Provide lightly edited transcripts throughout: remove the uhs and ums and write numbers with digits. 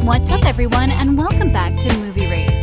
What's up, everyone, and welcome back to Movie Raised.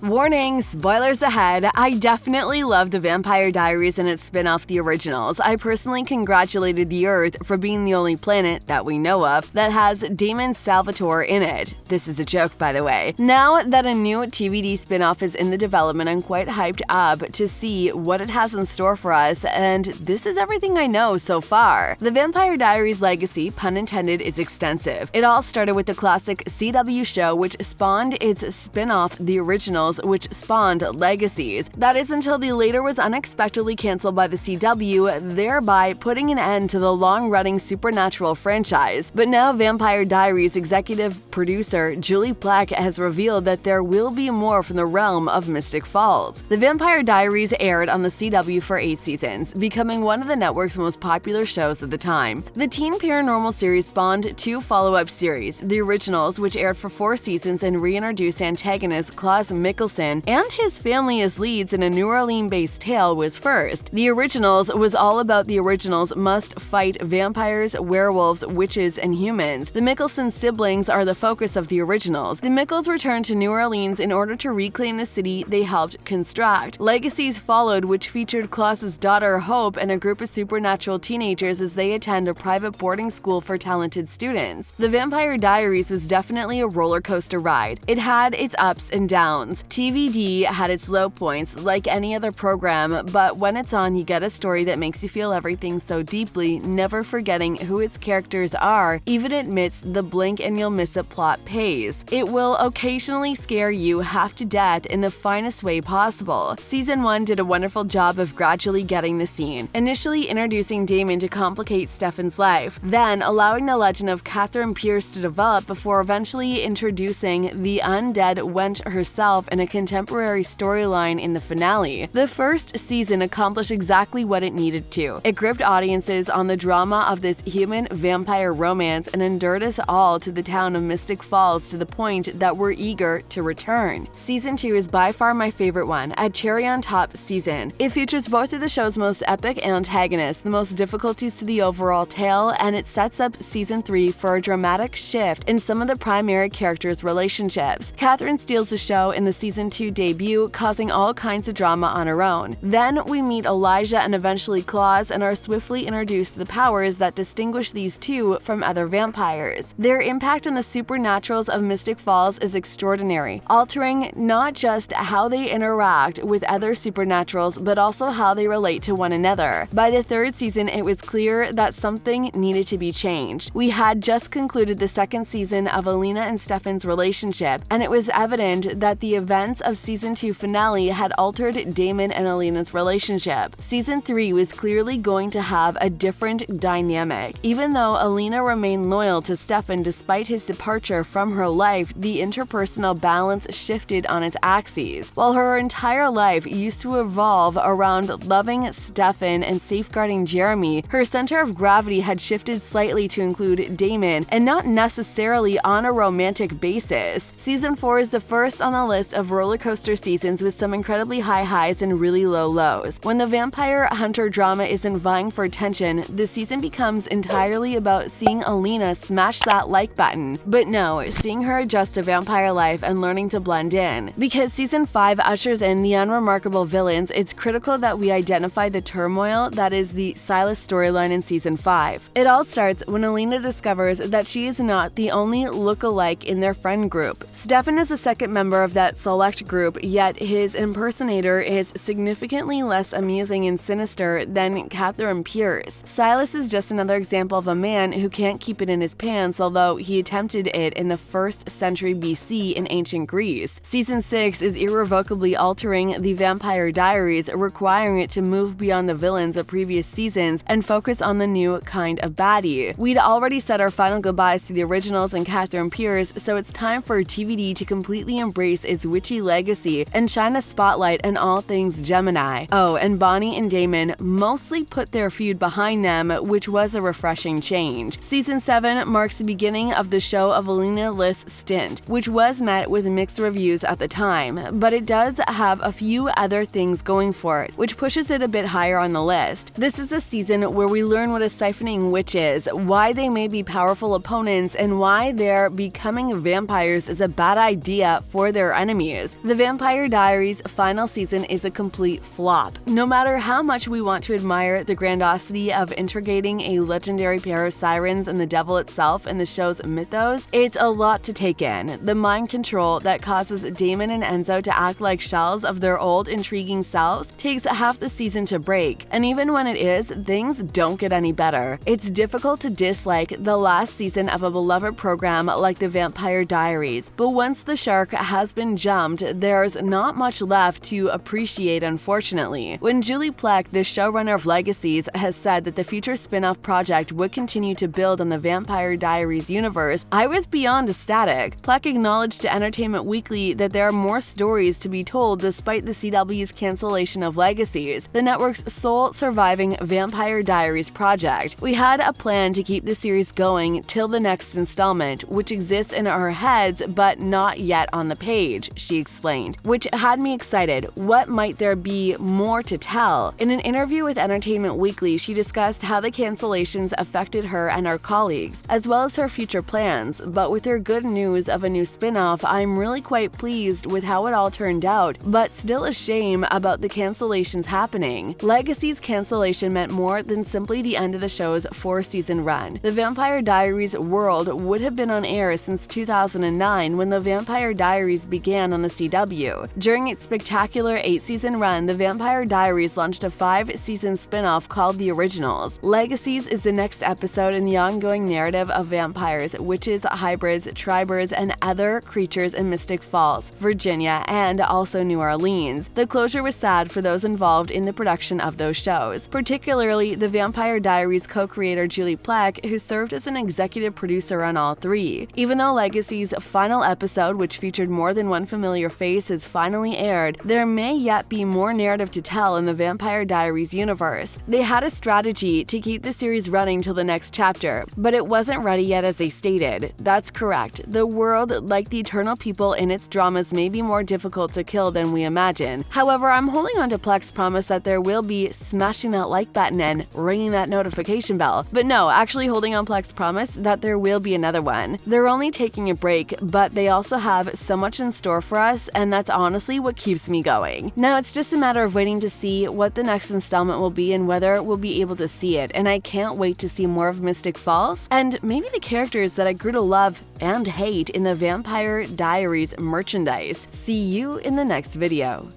Warning, spoilers ahead. I definitely loved The Vampire Diaries and its spin-off The Originals. I personally congratulated the Earth for being the only planet that we know of that has Damon Salvatore in it. This is a joke, by the way. Now that a new TVD spin-off is in the development, I'm quite hyped up to see what it has in store for us, and this is everything I know so far. The Vampire Diaries legacy, pun intended, is extensive. It all started with the classic CW show, which spawned its spin-off The Originals, which spawned Legacies. That is until the later was unexpectedly canceled by the CW, thereby putting an end to the long-running Supernatural franchise. But now Vampire Diaries executive producer Julie Plec has revealed that there will be more from the realm of Mystic Falls. The Vampire Diaries aired on the CW for 8 seasons, becoming one of the network's most popular shows at the time. The teen paranormal series spawned 2 follow-up series, The Originals, which aired for 4 seasons and reintroduced antagonist Klaus Mikaelson and his family as leads in a New Orleans-based tale, was first. The Originals was all about the Originals must fight vampires, werewolves, witches, and humans. The Mikaelson siblings are the focus of the Originals. The Mikkels returned to New Orleans in order to reclaim the city they helped construct. Legacies followed, which featured Klaus's daughter Hope and a group of supernatural teenagers as they attend a private boarding school for talented students. The Vampire Diaries was definitely a roller coaster ride. It had its ups and downs. TVD had its low points, like any other program, but when it's on, you get a story that makes you feel everything so deeply, never forgetting who its characters are, even amidst the blink and you'll miss it plot pays. It will occasionally scare you half to death in the finest way possible. Season 1 did a wonderful job of gradually getting the scene, initially introducing Damon to complicate Stefan's life, then allowing the legend of Catherine Pierce to develop before eventually introducing the undead wench herself in a contemporary storyline in the finale. The first season accomplished exactly what it needed to. It gripped audiences on the drama of this human-vampire romance and endured us all to the town of Mystic Falls to the point that we're eager to return. Season 2 is by far my favorite one, a cherry-on-top season. It features both of the show's most epic antagonists, the most difficulties to the overall tale, and it sets up Season 3 for a dramatic shift in some of the primary characters' relationships. Catherine steals the show in the Season 2 debut, causing all kinds of drama on her own. Then we meet Elijah and eventually Klaus and are swiftly introduced to the powers that distinguish these two from other vampires. Their impact on the supernaturals of Mystic Falls is extraordinary, altering not just how they interact with other supernaturals, but also how they relate to one another. By the 3rd season, it was clear that something needed to be changed. We had just concluded the 2nd season of Alina and Stefan's relationship, and it was evident that the events of Season 2 finale had altered Damon and Alina's relationship. Season 3 was clearly going to have a different dynamic. Even though Alina remained loyal to Stefan despite his departure from her life, the interpersonal balance shifted on its axes. While her entire life used to evolve around loving Stefan and safeguarding Jeremy, her center of gravity had shifted slightly to include Damon, and not necessarily on a romantic basis. Season 4 is the first on the list of roller coaster seasons with some incredibly high highs and really low lows. When the vampire hunter drama isn't vying for attention, the season becomes entirely about seeing Alina smash that like button. But no, seeing her adjust to vampire life and learning to blend in. Because Season 5 ushers in the unremarkable villains, it's critical that we identify the turmoil that is the Silas storyline in Season 5. It all starts when Alina discovers that she is not the only look-alike in their friend group. Stefan is the second member of that select group, yet his impersonator is significantly less amusing and sinister than Catherine Pierce. Silas is just another example of a man who can't keep it in his pants, although he attempted it in the 1st century BC in ancient Greece. Season 6 is irrevocably altering the Vampire Diaries, requiring it to move beyond the villains of previous seasons and focus on the new kind of baddie. We'd already said our final goodbyes to the Originals and Catherine Pierce, so it's time for TVD to completely embrace its witchy raunchy Legacy and shine a spotlight on all things Gemini. Oh, and Bonnie and Damon mostly put their feud behind them, which was a refreshing change. Season 7 marks the beginning of the show of Alina List's stint, which was met with mixed reviews at the time, but it does have a few other things going for it, which pushes it a bit higher on the list. This is a season where we learn what a siphoning witch is, why they may be powerful opponents, and why their becoming vampires is a bad idea for their enemies. The Vampire Diaries final season is a complete flop. No matter how much we want to admire the grandiosity of integrating a legendary pair of sirens and the devil itself in the show's mythos, it's a lot to take in. The mind control that causes Damon and Enzo to act like shells of their old intriguing selves takes half the season to break, and even when it is, things don't get any better. It's difficult to dislike the last season of a beloved program like the Vampire Diaries, but once the shark has been jumped, there's not much left to appreciate, unfortunately. When Julie Plec, the showrunner of Legacies, has said that the future spin-off project would continue to build on the Vampire Diaries universe, I was beyond ecstatic. Plec acknowledged to Entertainment Weekly that there are more stories to be told despite the CW's cancellation of Legacies, the network's sole surviving Vampire Diaries project. We had a plan to keep the series going till the next installment, which exists in our heads but not yet on the page, she explained, which had me excited. What might there be more to tell? In an interview with Entertainment Weekly, she discussed how the cancellations affected her and our colleagues, as well as her future plans, but with her good news of a new spin-off, I'm really quite pleased with how it all turned out, but still a shame about the cancellations happening. Legacy's cancellation meant more than simply the end of the show's 4-season run. The Vampire Diaries world would have been on air since 2009 when the Vampire Diaries began on the CW. During its spectacular 8-season run, the Vampire Diaries launched a 5-season spin-off called The Originals. Legacies is the next episode in the ongoing narrative of vampires, witches, hybrids, tribers, and other creatures in Mystic Falls, Virginia, and also New Orleans. The closure was sad for those involved in the production of those shows, particularly the Vampire Diaries co-creator Julie Plec, who served as an executive producer on all 3. Even though Legacy's final episode, which featured more than one familiar face, is finally aired, there may yet be more narrative to tell in the Vampire Diaries universe. They had a strategy to keep the series running till the next chapter, but it wasn't ready yet, as they stated. That's correct. The world, like the eternal people in its dramas, may be more difficult to kill than we imagine. However, I'm holding on to Plec's promise that there will be smashing that like button and ringing that notification bell. But no, actually holding on Plec's promise that there will be another one. They're only taking a break, but they also have so much in store for us, and that's honestly what keeps me going. Now it's just a matter of waiting to see what the next installment will be and whether we'll be able to see it, and I can't wait to see more of Mystic Falls and maybe the characters that I grew to love and hate in the Vampire Diaries merchandise. See you in the next video.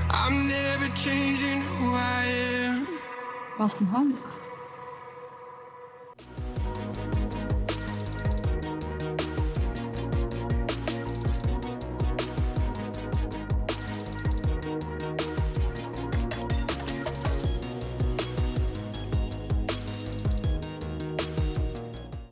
I'm never changing who I am. Welcome home.